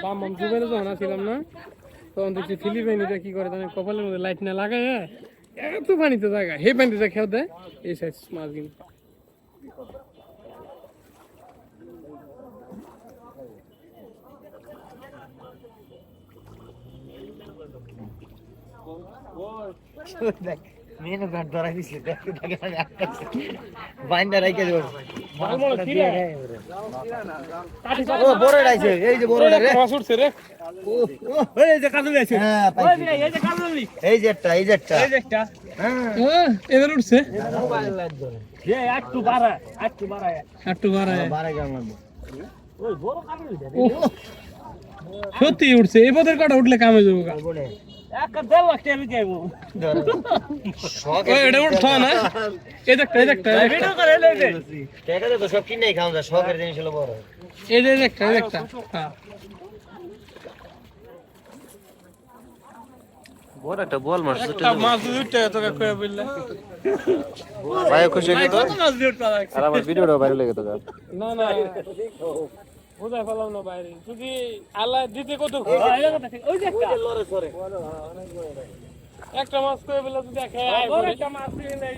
বাম জুবেলে যখন আসছিলাম না তখন দেখছি ফিলিপাইনিরা কি করে জানেন কপালের মধ্যে লাইট না লাগায় এত পানিতে জায়গা হে পানিতে খেয়ে দেয় এই সাইজ মাছ কিন্তু মেনু কার্ড ধরা দিছে বাইন্ডার রাইখে দেব ও বড় রাইছে এই যে বড়টা রে মাছ উঠছে রে ও এই যে কাজল আছে হ্যাঁ পাইছি এই যে কাজল এই যেটা হ্যাঁ এদের উঠছে মোবাইল লাইট ধরে এ একটু বাড়া বাড়া গাম ওই বড় কাজল এটা সত্যি উঠছে এই পদের কাটা উঠলে কামে যাবো বলে একটা 1.5 লাখ টাকা যাইবো ওই এটা উঠছ না এই দেখটা ভিডিও করে লইবে টাকা তো সব কিনেই খাওয়া যায় শখের জিনিস হলো বড় এই দেখটা হ্যাঁ বড় একটা বল মাছ একটা মাছ দুইটা তোকে কই বললে ভাই খুশি হয়ে তো কত মাছ দুইটা আর আমার ভিডিওটা ভাইরাল হয়ে গেল না বুঝাই ফেলাম না বাইরে যদি আল্লাহ দিতে কত ওই যে একটা মাছ কই বলে যদি দেখে একটা মাছ নেই